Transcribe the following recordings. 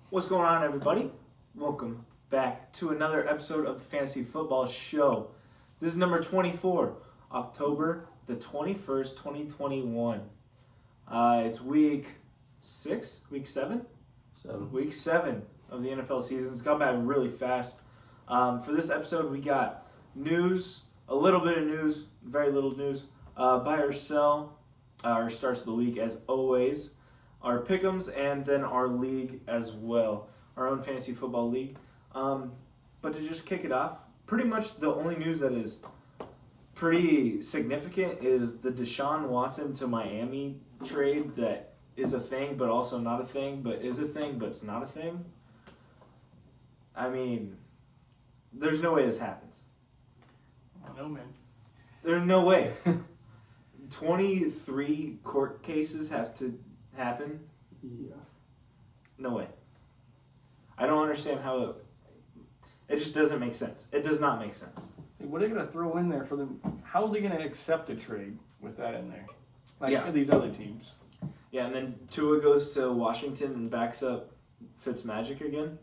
What's going on, everybody? Welcome back to another episode of the Fantasy Football Show. This is number 24, October the 21st, 2021. It's week 6, week 7? Week 7 of the NFL season. It's gone by really fast. For this episode, we got news, a little bit of news, very little news, buy or sell, our starts of the week as always, our pick'ems, and then our league as well, our own fantasy football league. But to just kick it off, pretty much the only news that is pretty significant is the Deshaun Watson to Miami trade that is a thing, but also not a thing, but is a thing, but it's not a thing. I mean, there's no way this happens. I don't know, man. There's no way. 23 court cases have to happen. Yeah. No way. I don't understand how it just doesn't make sense. It does not make sense. What are they going to throw in there for them? How are they going to accept a trade with that in there? Like Yeah. these other teams. Yeah, and then Tua goes to Washington and backs up Fitzmagic again.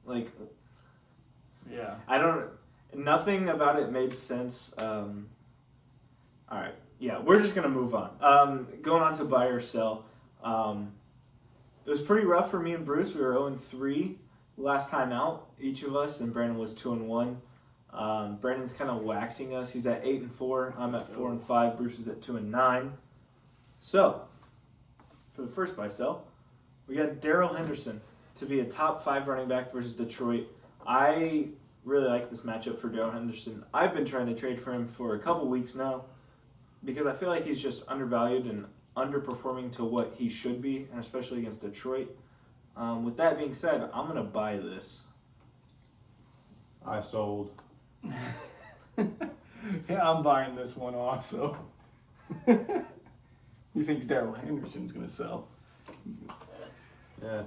Like, Yeah. nothing about it made sense. All right. Yeah, we're just going to move on. Going on to buy or sell. It was pretty rough for me and Bruce. We were 0-3 last time out, each of us, and Brandon was 2-1. Brandon's kind of waxing us. He's at 8-4. I'm at 4-5. Bruce is at 2-9. So, for the first buy sell, we got Darrell Henderson to be a top 5 running back versus Detroit. I really like this matchup for Darrell Henderson. I've been trying to trade for him for a couple weeks now because I feel like he's just undervalued and underperforming to what he should be, and especially against Detroit. With that being said, I'm going to buy this. I sold. Yeah, I'm buying this one also. He thinks Darrell Henderson's going to sell. Yeah.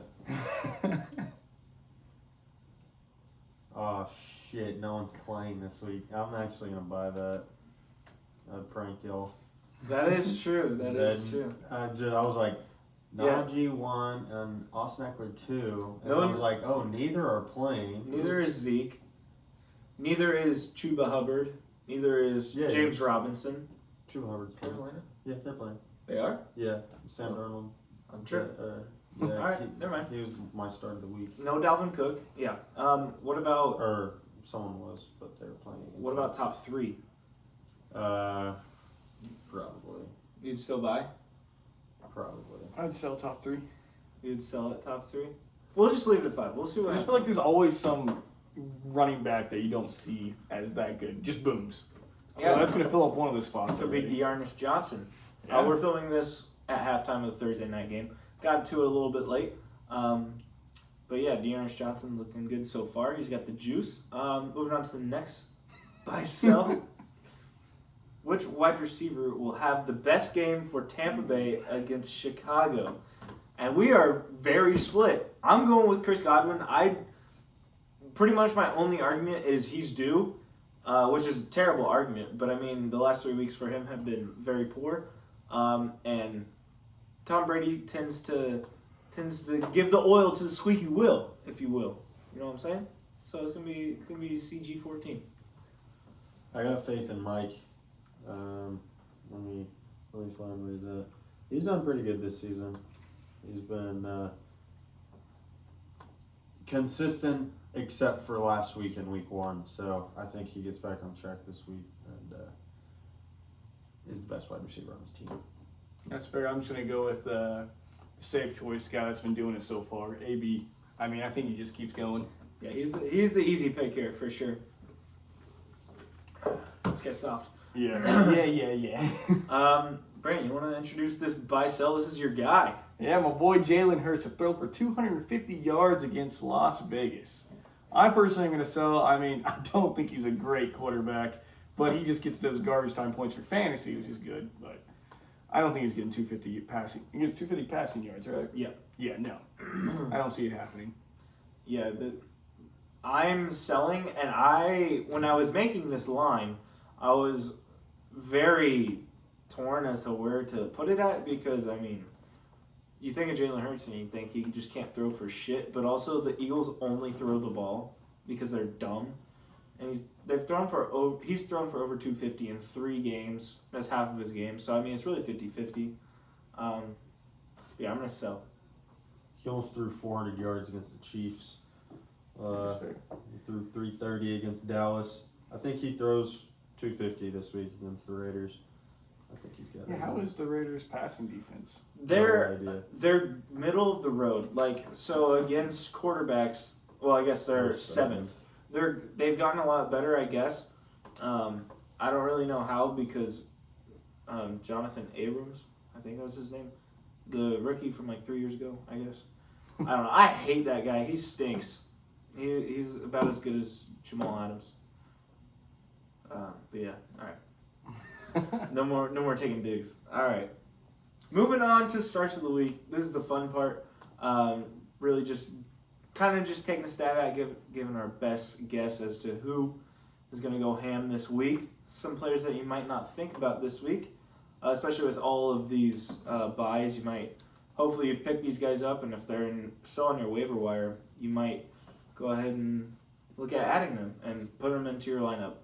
Oh shit! No one's playing this week. I'm actually gonna buy that. I'd prank y'all. That is true. That is true. I was like, Najee 1 and Austin Eckler 2, and No I one's- was like, oh, neither are playing. Neither is Zeke. Neither is Chuba Hubbard. Neither is Yeah, James yes. Robinson. Chuba Hubbard's playing. Yeah, they're playing. They are? Yeah, Sam Darnold. I'm sure. Yeah, All right, never mind. He was my start of the week. No Dalvin Cook. Yeah. What about Someone was, but they were playing. what about top 3? Probably. You'd still buy? Probably. I'd sell top 3. You'd sell at top 3? We'll just leave it at 5. We'll see what I just happens. feel like there's always some running back that you don't see as that good. Just booms. So Yeah. that's going to fill up one of the spots. Could be already. Dearness Johnson. Yeah. We're filming this at halftime of the Thursday night game. Got to it a little bit late. But yeah, Dearness Johnson looking good so far. He's got the juice. Moving on to the next buy sell. Which wide receiver will have the best game for Tampa Bay against Chicago? And we are very split. I'm going with Chris Godwin. Pretty much my only argument is he's due, which is a terrible argument. But I mean, the last 3 weeks for him have been very poor. And Tom Brady tends to give the oil to the squeaky wheel, if you will. You know what I'm saying? So it's gonna be CG14. I got faith in Mike. Let me find where he's at. He's done pretty good this season. He's been consistent except for last week in week 1. So I think he gets back on track this week and is the best wide receiver on his team. That's fair. I'm just going to go with the safe choice guy that's been doing it so far. AB. I mean, I think he just keeps going. Yeah, he's the easy pick here for sure. Let's get soft. Yeah. Yeah. Brandon, you want to introduce this buy sell? This is your guy. Yeah, my boy Jalen Hurts to throw for 250 yards against Las Vegas. I personally am going to sell. I mean, I don't think he's a great quarterback, but he just gets those garbage time points for fantasy, which is good. But I don't think he's getting 250 passing. He gets 250 passing yards, right? Yeah. Yeah, no. I don't see it happening. Yeah, I'm selling, and when I was making this line, I was very torn as to where to put it at because, I mean, you think of Jalen Hurts and you think he just can't throw for shit, but also the Eagles only throw the ball because they're dumb. And he's thrown for over 250 in 3 games. That's half of his game. So I mean, it's really 50-50. Yeah, I'm gonna sell. He almost threw 400 yards against the Chiefs. He threw 330 against Dallas. I think he throws 250 this week against the Raiders. I think he's got it. Yeah, how is the Raiders' passing defense? They're middle of the road. Like, so against quarterbacks, well, I guess they're 7th. They've gotten a lot better, I guess. I don't really know how because Jonathan Abrams, I think that's his name, the rookie from like 3 years ago, I guess. I don't know. I hate that guy. He stinks. He's about as good as Jamal Adams. But yeah, all right. No more taking digs. All right. Moving on to starts of the week. This is the fun part. Really just taking a stab at giving our best guess as to who is going to go ham this week. Some players that you might not think about this week, especially with all of these buys. Hopefully you've picked these guys up, and if they're still on your waiver wire, you might go ahead and look at adding them and put them into your lineup.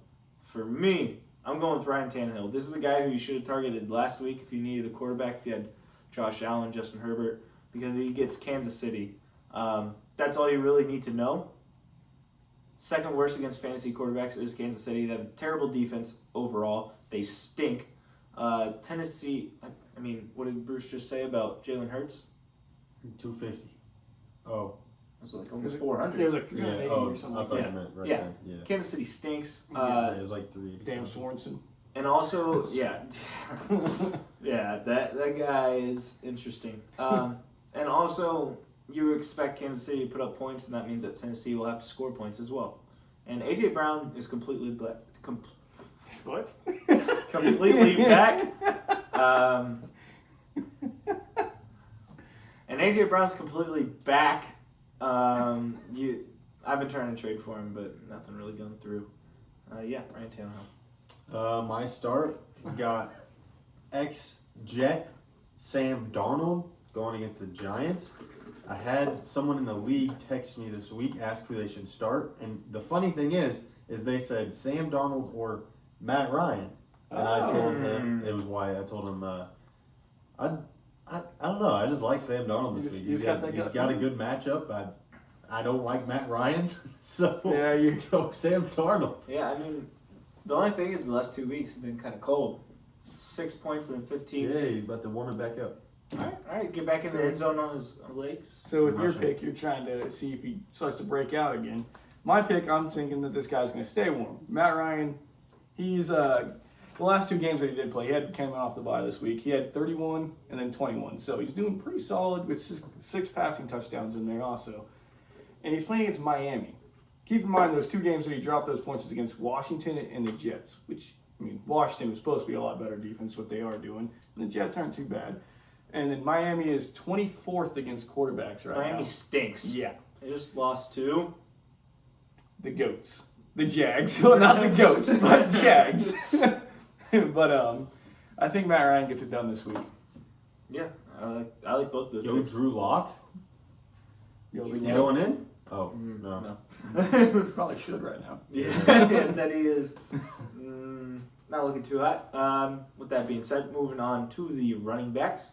For me, I'm going with Ryan Tannehill. This is a guy who you should have targeted last week if you needed a quarterback, if you had Josh Allen, Justin Herbert, because he gets Kansas City. That's all you really need to know. Second worst against fantasy quarterbacks is Kansas City. They have a terrible defense overall. They stink. Tennessee, I mean, what did Bruce just say about Jalen Hurts? 250. Oh. It was like almost 400. It was like 380 or something. I thought you meant right then. Yeah. Kansas City stinks. It was like 380. Damn Sorensen. And also, yeah, that guy is interesting. And also, you expect Kansas City to put up points, and that means that Tennessee will have to score points as well. And A.J. Brown is completely What? completely back. And A.J. Brown's completely back. I've been trying to trade for him, but nothing really going through. Ryan Tannehill. My start, we got ex-Jet Sam Darnold going against the Giants. I had someone in the league text me this week, ask who they should start, and the funny thing is they said Sam Darnold or Matt Ryan, and I told him it was Wyatt. I told him I don't know. I just like Sam Darnold this week. He's got a good matchup. I don't like Matt Ryan, so you go Sam Darnold. Yeah, I mean, the only thing is the last 2 weeks have been kind of cold. 6 points in 15. Yeah, he's about to warm it back up. All right, get back in the end zone on his legs. So with your pick, you're trying to see if he starts to break out again. My pick, I'm thinking that this guy's going to stay warm. Matt Ryan, he's the last 2 games that he did play, he came off the bye this week. He had 31 and then 21. So he's doing pretty solid with 6 passing touchdowns in there also. And he's playing against Miami. Keep in mind those 2 games that he dropped those points is against Washington and the Jets, which, I mean, Washington was supposed to be a lot better defense, what they are doing. And the Jets aren't too bad. And then Miami is 24th against quarterbacks right now. Miami stinks. Yeah. They just lost to the Goats. The Jags. Well, not the Goats, but Jags. But I think Matt Ryan gets it done this week. Yeah, I like both of those. Drew Lock? Is he going in? Oh, no. Probably should right now. Yeah, Teddy is not looking too hot. With that being said, moving on to the running backs.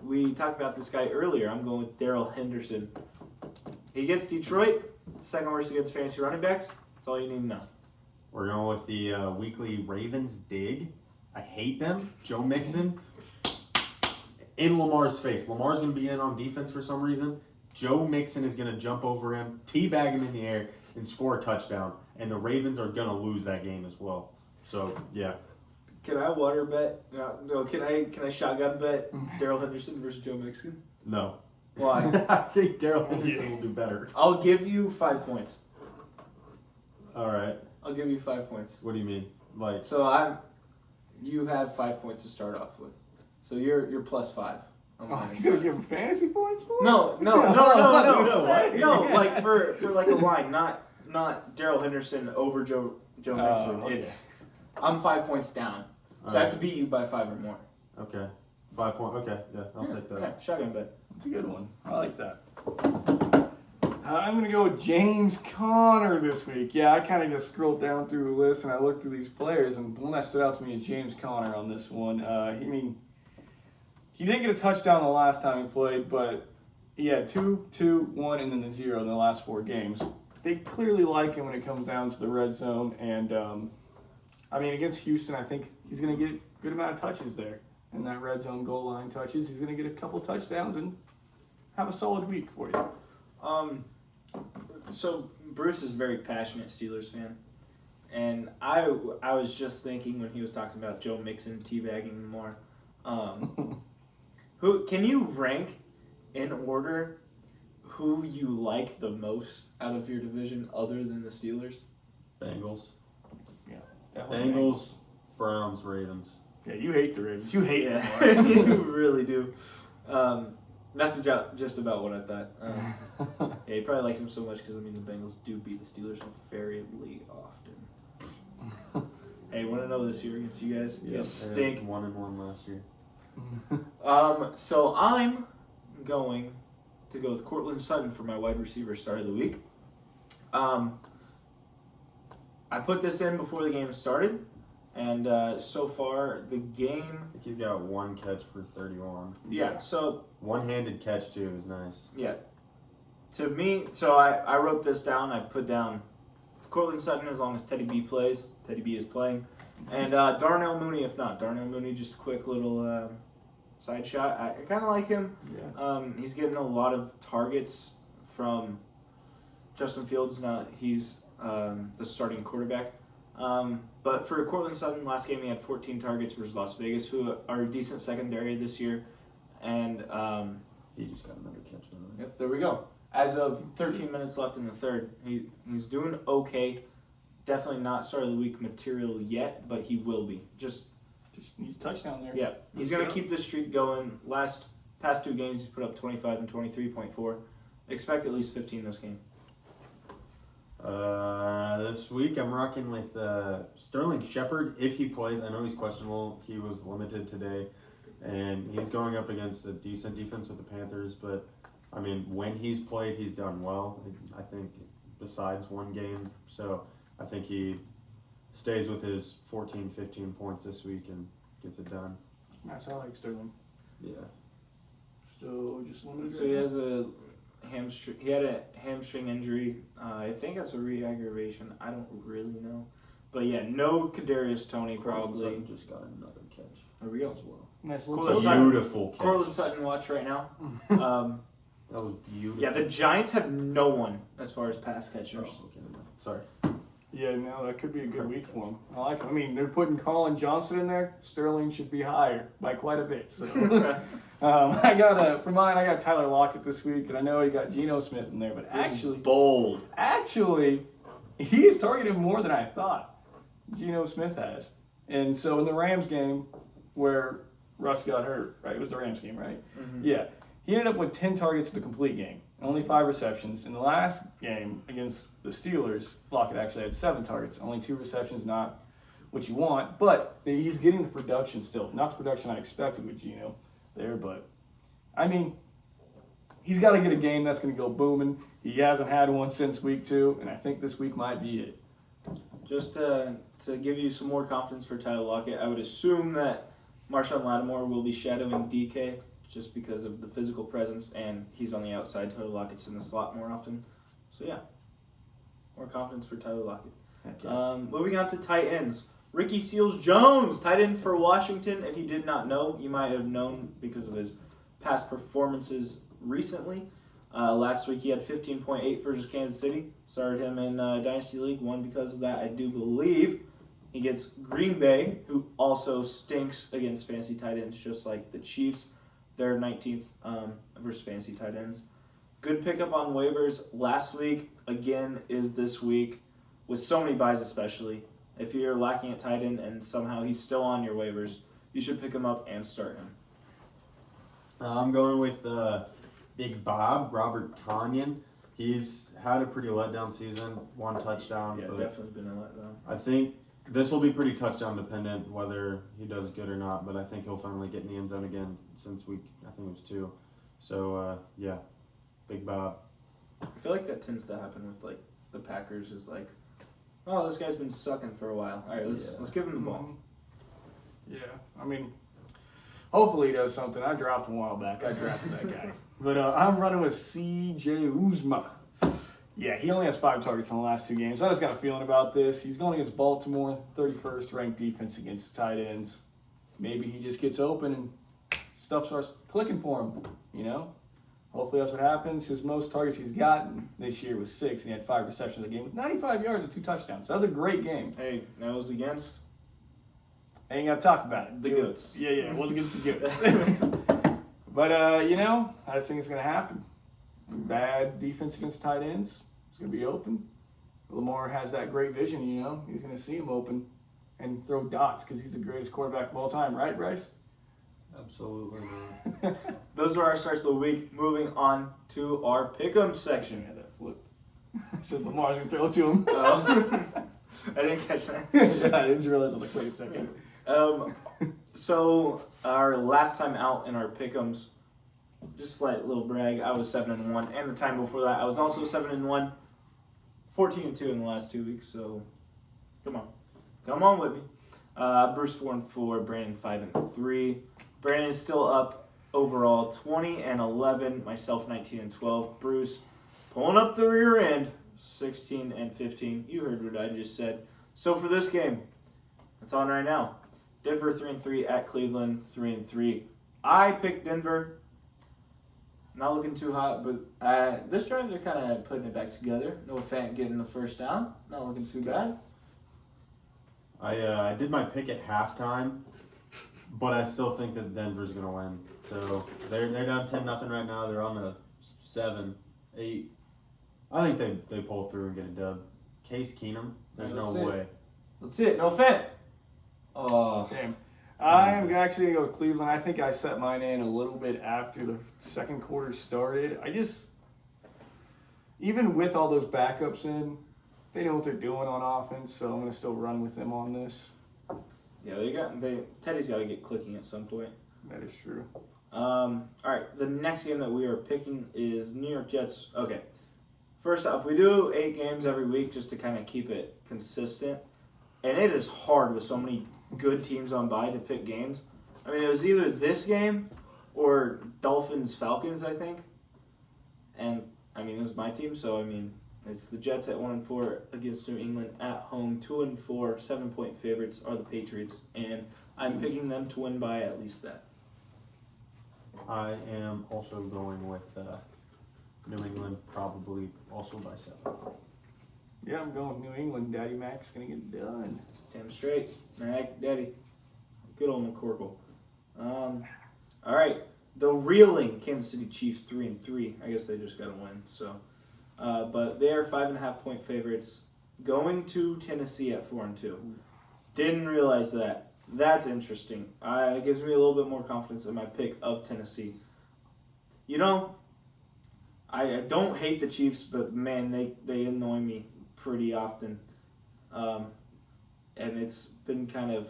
We talked about this guy earlier. I'm going with Darrell Henderson. He gets Detroit, second worst against fantasy running backs. That's all you need to know. We're going with the weekly Ravens dig. I hate them. Joe Mixon in Lamar's face. Lamar's going to be in on defense for some reason. Joe Mixon is going to jump over him, teabag him in the air, and score a touchdown. And the Ravens are going to lose that game as well. So, yeah. Can I water bet? No. Can I shotgun bet Darrell Henderson versus Joe Mixon? No. Why? I think Darrell Henderson will do better. I'll give you 5 points. All right. I'll give you 5 points. What do you mean? Like? So you have 5 points to start off with. So you're plus 5. Oh, he's gonna give him fantasy points for it? No. Like for like a line, not Darrell Henderson over Joe Mixon. Okay. I'm 5 points down, so I have to beat you by 5 or more. Okay. 5 point. Okay, yeah, I'll take that. Yeah, shotgun bet. That's a good one. I like that. I'm going to go with James Conner this week. Yeah, I kind of just scrolled down through the list and I looked through these players, and the one that stood out to me is James Conner on this one. He didn't get a touchdown the last time he played, but he had 2, 2, 1, and then the 0 in the last 4 games. They clearly like him when it comes down to the red zone, and against Houston, I think he's going to get a good amount of touches there. And that red zone goal line touches, he's going to get a couple touchdowns and have a solid week for you. So Bruce is a very passionate Steelers fan, and I was just thinking when he was talking about Joe Mixon teabagging more. Who can you rank in order who you like the most out of your division other than the Steelers? Bengals. Yeah. Bengals, Browns, Ravens. Yeah, you hate the Ravens. You hate them. Yeah, you really do. Message out just about what I thought. Yeah, he probably likes him so much because, the Bengals do beat the Steelers fairly often. Hey, want to know this year against you guys? You guys stink. 1-1 last year. So I'm going to go with Cortland Sutton for my wide receiver start of the week. I put this in before the game started. And so far, the game... I think he's got 1 catch for 31. Yeah, so... One-handed catch, too, is nice. Yeah. To me, so I wrote this down. I put down Cortland Sutton as long as Teddy B plays. Teddy B is playing. And Darnell Mooney, if not. Darnell Mooney, just a quick little side shot. I kind of like him. Yeah. He's getting a lot of targets from Justin Fields. Now he's the starting quarterback. But for Cortland Sutton, last game he had 14 targets versus Las Vegas, who are a decent secondary this year. And he just got another catch. yep, there we go. As of 13 minutes left in the third, he's doing okay. Definitely not start of the week material yet, but he will be. Just needs a touchdown there. Yeah, he's going to keep this streak going. Past 2 games, he's put up 25 and 23.4. Expect at least 15 this game. This week I'm rocking with Sterling Shepard if he plays. I know he's questionable. He was limited today, and he's going up against a decent defense with the Panthers. But when he's played, he's done well. I think besides 1 game, so I think he stays with his 14, 15 points this week and gets it done. Nice, I like Sterling. Yeah. So just limited. So he has a hamstring. He had a hamstring injury. I think that's a re-aggravation. I don't really know, but yeah, no Kadarius Toney probably. Sutton just got another catch. There we go. As well. Nice Cortland little Sutton. Beautiful catch. Cortland Sutton, watch right now. That was beautiful. Yeah, the Giants have no one as far as pass catchers. Oh, okay, sorry. Yeah, no, that could be a good week for him. I like him. They're putting Colin Johnson in there. Sterling should be higher by quite a bit. So, I got Tyler Lockett this week, and I know he got Geno Smith in there, but bold. Actually, he is targeted more than I thought. Geno Smith has, and so in the Rams game where Russ got hurt, right? It was the Rams game, right? Mm-hmm. Yeah, he ended up with 10 targets the complete game. Only 5 receptions. In the last game against the Steelers, Lockett actually had 7 targets. Only 2 receptions, not what you want. But he's getting the production still. Not the production I expected with Geno there, but he's got to get a game that's going to go booming. He hasn't had one since week 2, and I think this week might be it. Just to give you some more confidence for Tyler Lockett, I would assume that Marshawn Lattimore will be shadowing DK. Just because of the physical presence, and he's on the outside. Tyler Lockett's in the slot more often. So, yeah, more confidence for Tyler Lockett. Okay. Moving on to tight ends. Ricky Seals-Jones, tight end for Washington. If you did not know, you might have known because of his past performances recently. Last week he had 15.8 versus Kansas City. Started him in Dynasty League, won because of that, I do believe. He gets Green Bay, who also stinks against fantasy tight ends, just like the Chiefs. They're 19th versus fantasy tight ends. Good pickup on waivers last week, again, is this week, with so many buys especially. If you're lacking at tight end and somehow he's still on your waivers, you should pick him up and start him. I'm going with Big Bob, Robert Tonyan. He's had a pretty letdown season, 1 touchdown. Yeah, but definitely been a letdown. I think This will be pretty touchdown dependent whether he does good or not, but I think he'll finally get in the end zone again since week, I think it was 2. So, yeah, Big Bob. I feel like that tends to happen with like the Packers. Is like, oh, this guy's been sucking for a while. All right, let's give him the ball. Yeah, I mean, hopefully he does something. I dropped him a while back. I drafted that guy. But I'm running with C.J. Uzma. Yeah, he only has 5 targets in the last 2 games. I just got a feeling about this. He's going against Baltimore, 31st ranked defense against tight ends. Maybe he just gets open and stuff starts clicking for him, you know? Hopefully that's what happens. His most targets he's gotten this year was 6, and he had 5 receptions a game with 95 yards and 2 touchdowns. So that was a great game. Hey, that was against I ain't got to talk about it. the Goats. Yeah, it was against the Goats. But, you know, I just think it's going to happen. Bad defense against tight ends. It's going to be open. Lamar has that great vision, you know. He's going to see him open and throw dots because he's the greatest quarterback of all time. Right, Bryce? Absolutely. Those are our starts of the week. Moving on to our pick'em section. Yeah, that flip. I said Lamar's going to throw it to him. I didn't catch that. Yeah, I didn't realize. I was like, wait a second. So our last time out in our pick'ems, just a slight little brag, I was 7-1, and the time before that I was also 7-1, 14-2 in the last 2 weeks. So come on with me. Bruce 4-4, Brandon 5-3. Brandon is still up overall 20-11, myself 19-12. Bruce pulling up the rear end 16-15. You heard what I just said. So for this game, it's on right now. Denver 3-3 at Cleveland 3-3. I picked Denver. Not looking too hot, but this drive they're kind of putting it back together. Noah Fant getting the first down. Not looking too bad. I did my pick at halftime, but I still think that Denver's going to win. So they're down 10-0 right now. They're on the 7, 8. I think they pull through and get a dub. Case Keenum, there's no way. Let's see it. Noah Fant. Oh, Damn. I am actually going to go with Cleveland. I think I set mine in a little bit after the second quarter started. Even with all those backups in, they know what they're doing on offense, so I'm going to still run with them on this. Yeah, Teddy's got to get clicking at some point. That is true. All right, the next game that we are picking is New York Jets. Okay, first off, we do 8 games every week just to kind of keep it consistent, and it is hard with so many good teams on bye to pick games. I mean, it was either this game or Dolphins-Falcons, I think. And, I mean, this is my team, so, I mean, it's the Jets at 1-4 against New England at home. 2-4, 7-point favorites are the Patriots, and I'm picking them to win by at least that. I am also going with New England, probably also by 7. Yeah, I'm going with New England. Daddy Mac's going to get it done. Damn straight. Mac, Daddy. Good old McCorkle. All right. The reeling Kansas City Chiefs 3-3. I guess they just got to win. So, but they are 5.5-point favorites going to Tennessee at 4-2. Didn't realize that. That's interesting. It gives me a little bit more confidence in my pick of Tennessee. You know, I don't hate the Chiefs, but man, they annoy me pretty often. And it's been kind of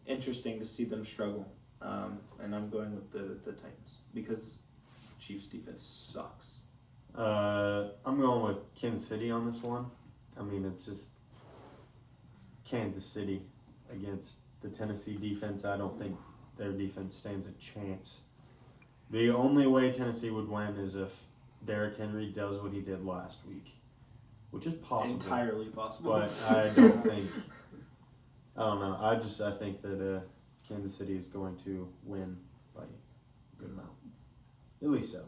interesting to see them struggle. And I'm going with the Titans because Chiefs defense sucks. I'm going with Kansas City on this one. I mean, it's Kansas City against the Tennessee defense. I don't think their defense stands a chance. The only way Tennessee would win is if Derrick Henry does what he did last week, which is possible. Entirely possible. But I don't think. I don't know. I think that Kansas City is going to win by a good amount, at least 7.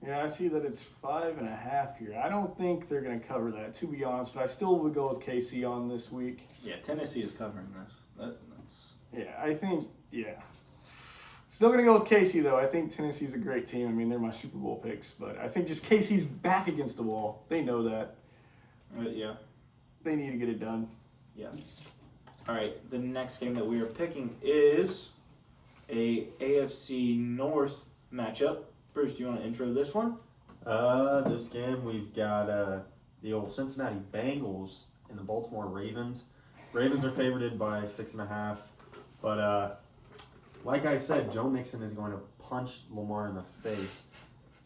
Yeah, I see that it's 5.5 here. I don't think they're going to cover that, to be honest, but I still would go with KC on this week. Yeah, Tennessee is covering this. Still going to go with KC, though. I think Tennessee's a great team. I mean, they're my Super Bowl picks, but I think just KC's back against the wall. They know that. Yeah. They need to get it done. Yeah. All right, the next game that we are picking is a AFC North matchup. Bruce, do you want to intro this one? This game we've got the old Cincinnati Bengals and the Baltimore Ravens. Ravens are favored by 6.5. But like I said, Joe Mixon is going to punch Lamar in the face.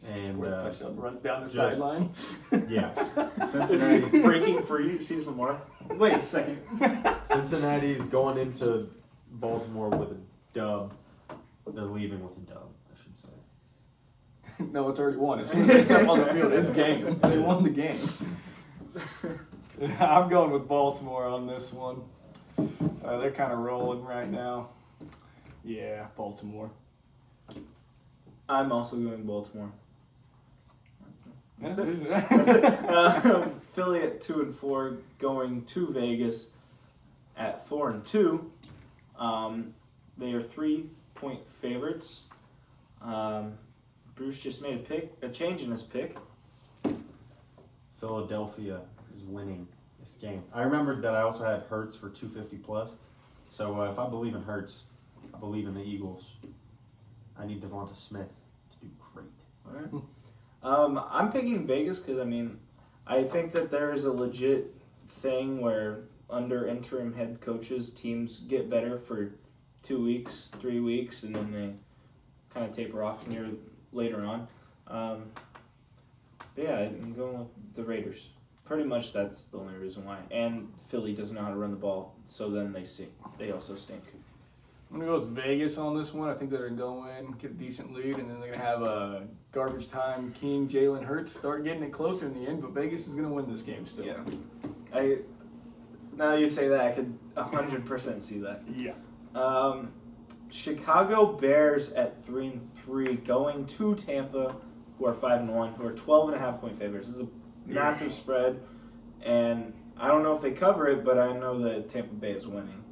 And touchdown runs down the just- sideline. yeah, Cincinnati's Breaking free, sees Lamar. Wait a second. Cincinnati's going into Baltimore with a dub. They're leaving with a dub, I should say. No, it's already won. As soon as they step on the field, it's game. They won the game. I'm going with Baltimore on this one. They're kind of rolling right now. Yeah, Baltimore. I'm also going Baltimore. Yeah. That's it. Philly at 2-4, going to Vegas at 4-2. They are 3-point favorites. Bruce just made a change in his pick. Philadelphia is winning this game. I remembered that I also had Hurts for 250 plus. So if I believe in Hurts, I believe in the Eagles. I need Devonta Smith to do great. All right. I'm picking Vegas because, I think that there is a legit thing where under interim head coaches, teams get better for 2 weeks, 3 weeks, and then they kind of taper off later on. But yeah, I'm going with the Raiders. Pretty much that's the only reason why. And Philly doesn't know how to run the ball, so then they also stink. I'm going to go with Vegas on this one. I think they're going to go in, get a decent lead, and then they're going to have a garbage time king Jalen Hurts start getting it closer in the end, but Vegas is going to win this game still. Yeah. Now you say that, I could 100% see that. Yeah. Chicago Bears at 3-3, going to Tampa, who are 5-1, who are 12.5-point favorites. This is a massive spread, and I don't know if they cover it, but I know that Tampa Bay is winning.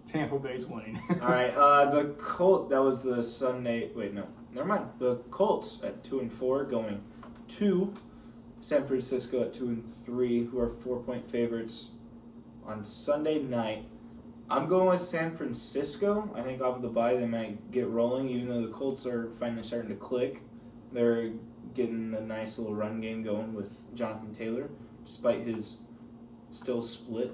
Tampa Bay's winning. All right, the Colts. That was the Sunday. Wait, no, never mind. The Colts at 2-4, going to San Francisco at 2-3, who are 4-point favorites on Sunday night. I'm going with San Francisco. I think off of the bye they might get rolling, even though the Colts are finally starting to click. They're getting a nice little run game going with Jonathan Taylor, despite his still split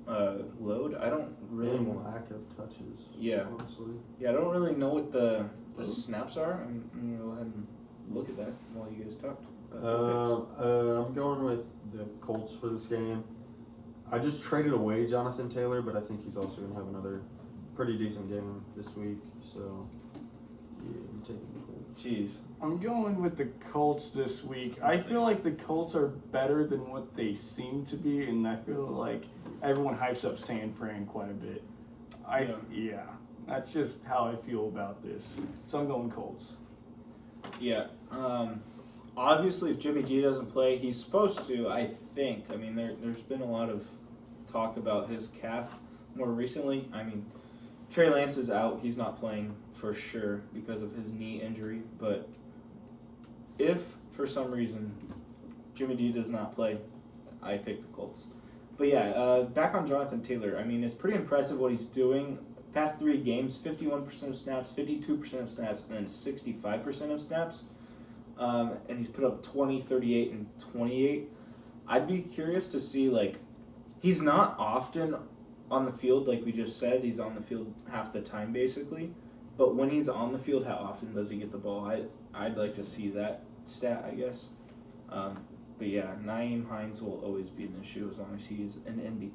load. I don't really lack of touches. Yeah. Honestly. Yeah, I don't really know what the snaps are. I'm gonna go ahead and look at that while you guys talk. I'm going with the Colts for this game. I just traded away Jonathan Taylor, but I think he's also going to have another pretty decent game this week. So, yeah, I'm taking the Colts. Jeez. I'm going with the Colts this week. I feel like the Colts are better than what they seem to be, and I feel like everyone hypes up San Fran quite a bit. Yeah, that's just how I feel about this. So I'm going Colts. Yeah. Obviously, if Jimmy G doesn't play, he's supposed to, I think. There's been a lot of talk about his calf more recently. Trey Lance is out. He's not playing for sure because of his knee injury. But if, for some reason, Jimmy G does not play, I pick the Colts. But yeah, back on Jonathan Taylor. It's pretty impressive what he's doing. Past 3 games, 51% of snaps, 52% of snaps, and then 65% of snaps. And he's put up 20, 38, and 28. I'd be curious to see, he's not often on the field, like we just said. He's on the field half the time, basically. But when he's on the field, how often does he get the ball? I'd like to see that stat, I guess. But yeah, Nyheim Hines will always be an issue as long as he's an Indy.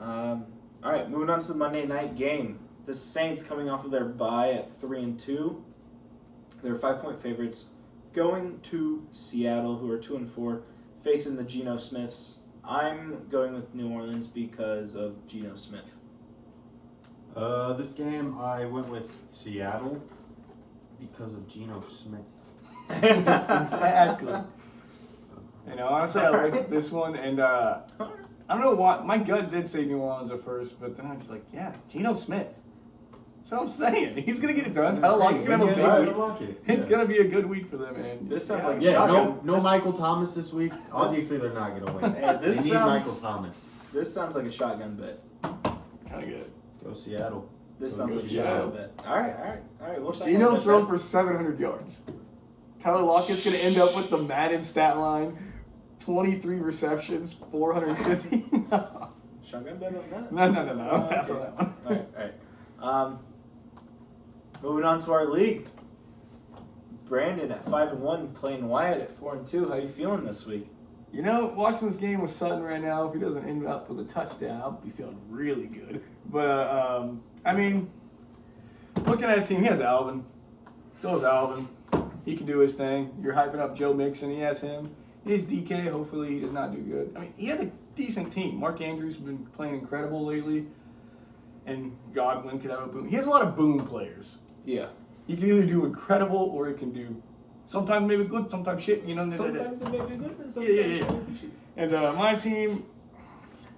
All right, moving on to the Monday night game. The Saints coming off of their bye at 3-2. They're 5-point favorites going to Seattle, who are 2-4, facing the Geno Smiths. I'm going with New Orleans because of Geno Smith. This game I went with Seattle because of Geno Smith. Exactly. Honestly, I looked at this one, and I don't know why. My gut did say New Orleans at first, but then I was like, yeah, Geno Smith. That's what I'm saying. He's going to get it done. Tyler Lockett's going to have a big week. It's going to be a good week for them. And This sounds like no Michael Thomas this week. Obviously, they're not going to win. They need Michael Thomas. This sounds like a shotgun bet. kind of good. Go Seattle. This sounds like a shotgun bet. All right. We'll Geno's thrown for 700 yards. Tyler Lockett's going to end up with the Madden stat line. 23 receptions, 450. Shotgun bet on that? No. I'll pass on Okay. that one. All right. Moving on to our league. Brandon at 5-1, playing Wyatt at 4-2. How you feeling this week? You know, watching this game with Sutton right now, if he doesn't end up with a touchdown, I'll be feeling really good. But, I mean, looking at his team, he has Alvin. Still has Alvin. He can do his thing. You're hyping up Joe Mixon. He has him. He has DK. Hopefully he does not do good. I mean, he has a decent team. Mark Andrews has been playing incredible lately. And Godwin could have a boom. He has a lot of boom players. Yeah. He can either do incredible or he can do sometimes maybe good, sometimes shit. You know, Sometimes it may be good, and sometimes Yeah. it may be shit. And my team,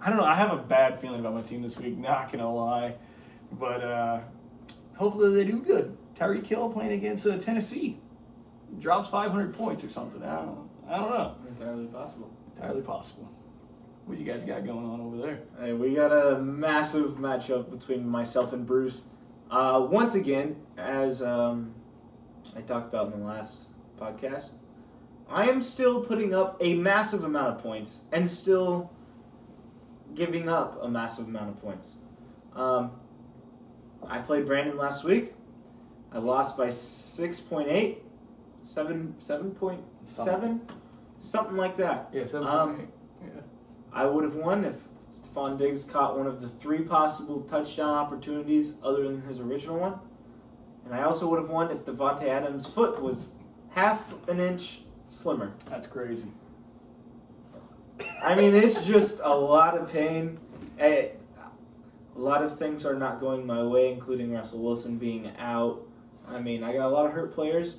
I don't know. I have a bad feeling about my team this week. Not gonna lie, but hopefully they do good. Tyreek Hill playing against Tennessee, drops 500 points or something. I don't know. Entirely possible. Entirely possible. What you guys got going on over there? Hey, we got a massive matchup between myself and Bruce. Once again, as I talked about in the last podcast, I am still putting up a massive amount of points and still giving up a massive amount of points. I played Brandon last week. I lost by 6.8, 7.7, something like that. Yeah, 7.8. Yeah. I would have won if Stephon Diggs caught one of the 3 possible touchdown opportunities other than his original one. And I also would have won if Devontae Adams' foot was half an inch slimmer. That's crazy. I mean, it's just a lot of pain. A lot of things are not going my way, including Russell Wilson being out. I mean, I got a lot of hurt players,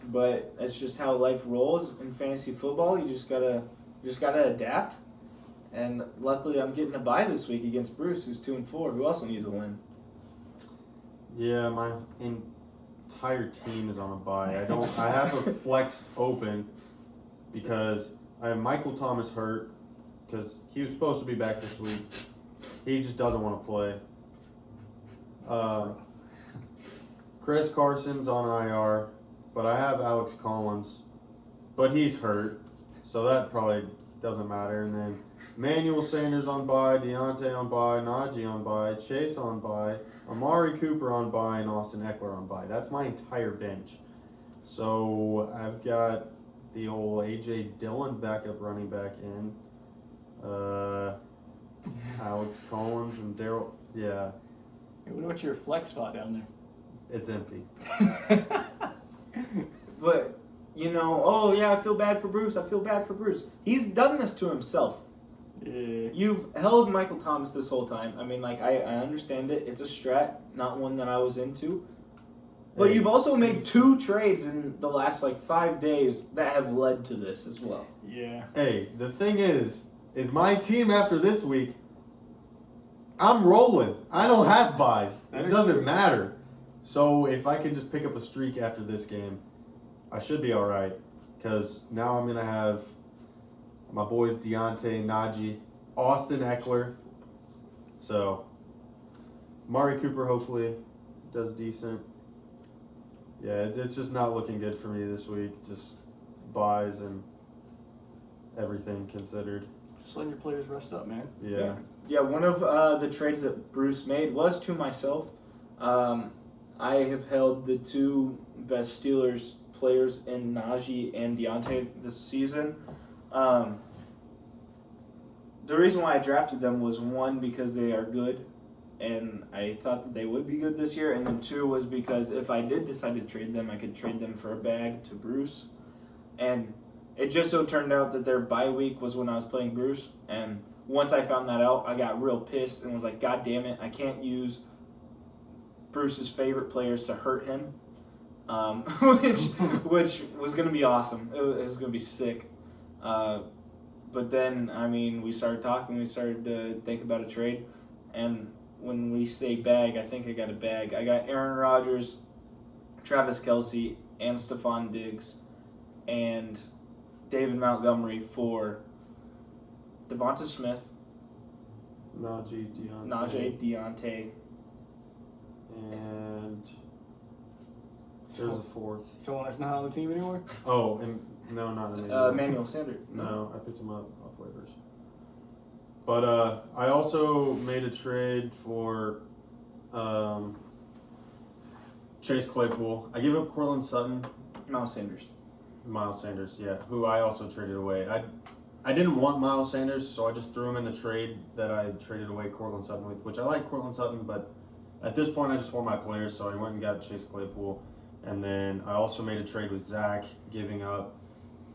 but that's just how life rolls in fantasy football. You just gotta adapt. And luckily, I'm getting a bye this week against Bruce, who's 2-4, who also needs a win. Yeah, my entire team is on a bye. I have a flex open because I have Michael Thomas hurt because he was supposed to be back this week. He just doesn't want to play. Chris Carson's on IR, but I have Alex Collins, but he's hurt, so that probably doesn't matter. And then Emmanuel Sanders on bye, Deontay on bye, Najee on bye, Chase on bye, Amari Cooper on bye, and Austin Eckler on bye. That's my entire bench. So I've got the old A.J. Dillon backup running back in, Alex Collins and Daryl. Yeah, Hey, what about your flex spot down it's empty. there? But, oh yeah, I feel bad for Bruce. He's done this to himself. Yeah. You've held Michael Thomas this whole time. I mean, I understand it. It's a strat, not one that I was into. But you've also made 2 trades in the last 5 days that have led to this as well. Yeah. Hey, the thing is my team after this week, I'm rolling. I don't have buys. It doesn't matter. So if I can just pick up a streak after this game, I should be all right. Because now I'm going to have my boys Deontay, Najee, Austin Eckler. So Amari Cooper hopefully does decent. Yeah, it's just not looking good for me this week. Just buys and everything considered. Just letting your players rest up, man. Yeah. Yeah, one of the trades that Bruce made was to myself. I have held the 2 best Steelers players in Najee and Deontay this season. The reason why I drafted them was 1, because they are good, and I thought that they would be good this year, and then 2 was because if I did decide to trade them, I could trade them for a bag to Bruce. And it just so turned out that their bye week was when I was playing Bruce, and once I found that out, I got real pissed and was like, God damn it, I can't use Bruce's favorite players to hurt him, which was going to be awesome. It was going to be sick. But then, I mean, we started talking, we started to think about a trade, and when we say bag, I think I got a bag. I got Aaron Rodgers, Travis Kelce, and Stephon Diggs, and David Montgomery for Devonta Smith, Najee, Deontay, and There's a fourth. Someone that's not on the team anymore? Oh, and no, not Emmanuel. Emmanuel Sanders. No, I picked him up off waivers. But I also made a trade for Chase Claypool. I gave up Cortland Sutton. Miles Sanders, Yeah, who I also traded away. I didn't want Miles Sanders, so I just threw him in the trade that I traded away Cortland Sutton with, which I like Cortland Sutton, but at this point I just want my players, so I went and got Chase Claypool. And then I also made a trade with Zach, giving up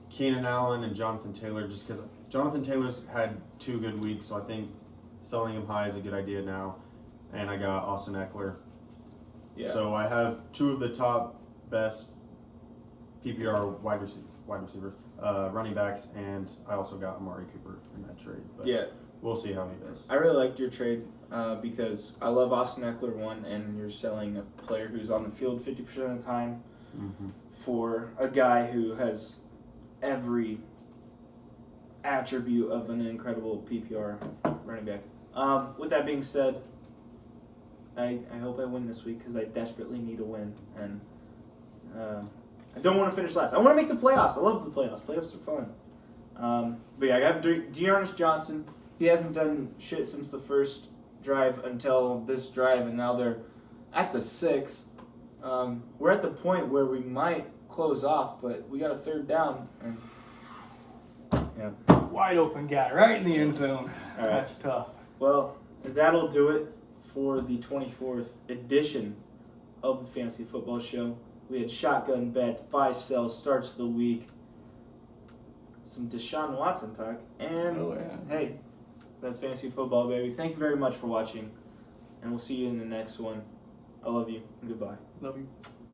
Keenan Allen and Jonathan Taylor, just because Jonathan Taylor's had 2 good weeks, so I think selling him high is a good idea now. And I got Austin Eckler. Yeah. So I have 2 of the top best PPR wide receivers, running backs, and I also got Amari Cooper in that trade. But Yeah. we'll see how he does. I really liked your trade because I love Austin Eckler, one, and you're selling a player who's on the field 50% of the time for a guy who has every attribute of an incredible PPR running back. With that being said, I hope I win this week because I desperately need a win, and I don't want to finish last. I want to make the playoffs. I love the playoffs. Playoffs are fun. But yeah, I got Dearness Johnson. He hasn't done shit since the first drive until this drive, and now they're at the 6. We're at the point where we might close off, but we got a 3rd down. And yeah. Wide open guy, right in the end zone. All right. That's tough. Well, that'll do it for the 24th edition of the Fantasy Football Show. We had shotgun bets, buy, sell, starts of the week, some Deshaun Watson talk, and hey, that's Fantasy Football, baby. Thank you very much for watching, and we'll see you in the next one. I love you, and goodbye. Love you.